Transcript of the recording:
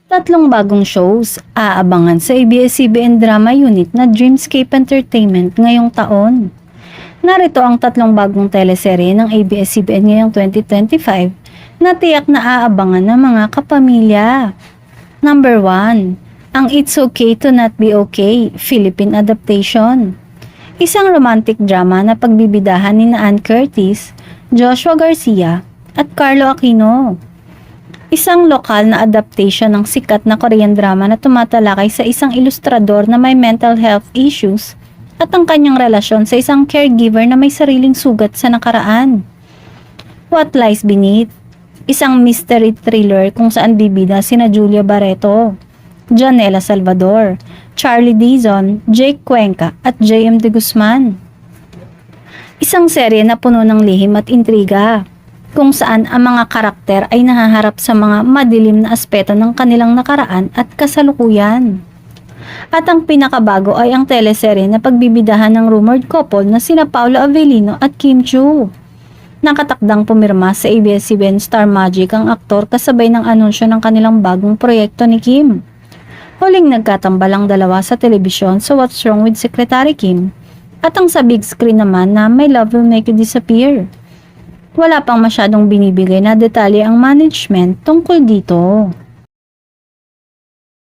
Tatlong bagong shows aabangan sa ABS-CBN Drama Unit na Dreamscape Entertainment ngayong taon. Narito ang tatlong bagong teleserye ng ABS-CBN ngayong 2025 na tiyak na aabangan ng mga kapamilya. Number 1, ang It's Okay to Not Be Okay, Philippine adaptation. Isang romantic drama na pagbibidahan ni Ann Curtis, Joshua Garcia, at Carlo Aquino. Isang lokal na adaptation ng sikat na Korean drama na tumatalakay sa isang ilustrador na may mental health issues at ang kanyang relasyon sa isang caregiver na may sariling sugat sa nakaraan. What Lies Beneath? Isang mystery thriller kung saan bibida sina Julia Barreto, Janela Salvador, Charlie Dizon, Jake Cuenca at JM De Guzman. Isang serye na puno ng lihim at intriga, kung saan ang mga karakter ay nahaharap sa mga madilim na aspeto ng kanilang nakaraan at kasalukuyan. At ang pinakabago ay ang teleserye na pagbibidahan ng rumored couple na sina Paolo Avellino at Kim Chiu. Nakatakdang pumirma sa ABS-CBN Star Magic ang aktor kasabay ng anunsyo ng kanilang bagong proyekto ni Kim. Huling nagkatambalang dalawa sa telebisyon sa What's Wrong with Secretary Kim at ang sa big screen naman na My Love Will Make You Disappear. Wala pang masyadong binibigay na detalye ang management tungkol dito.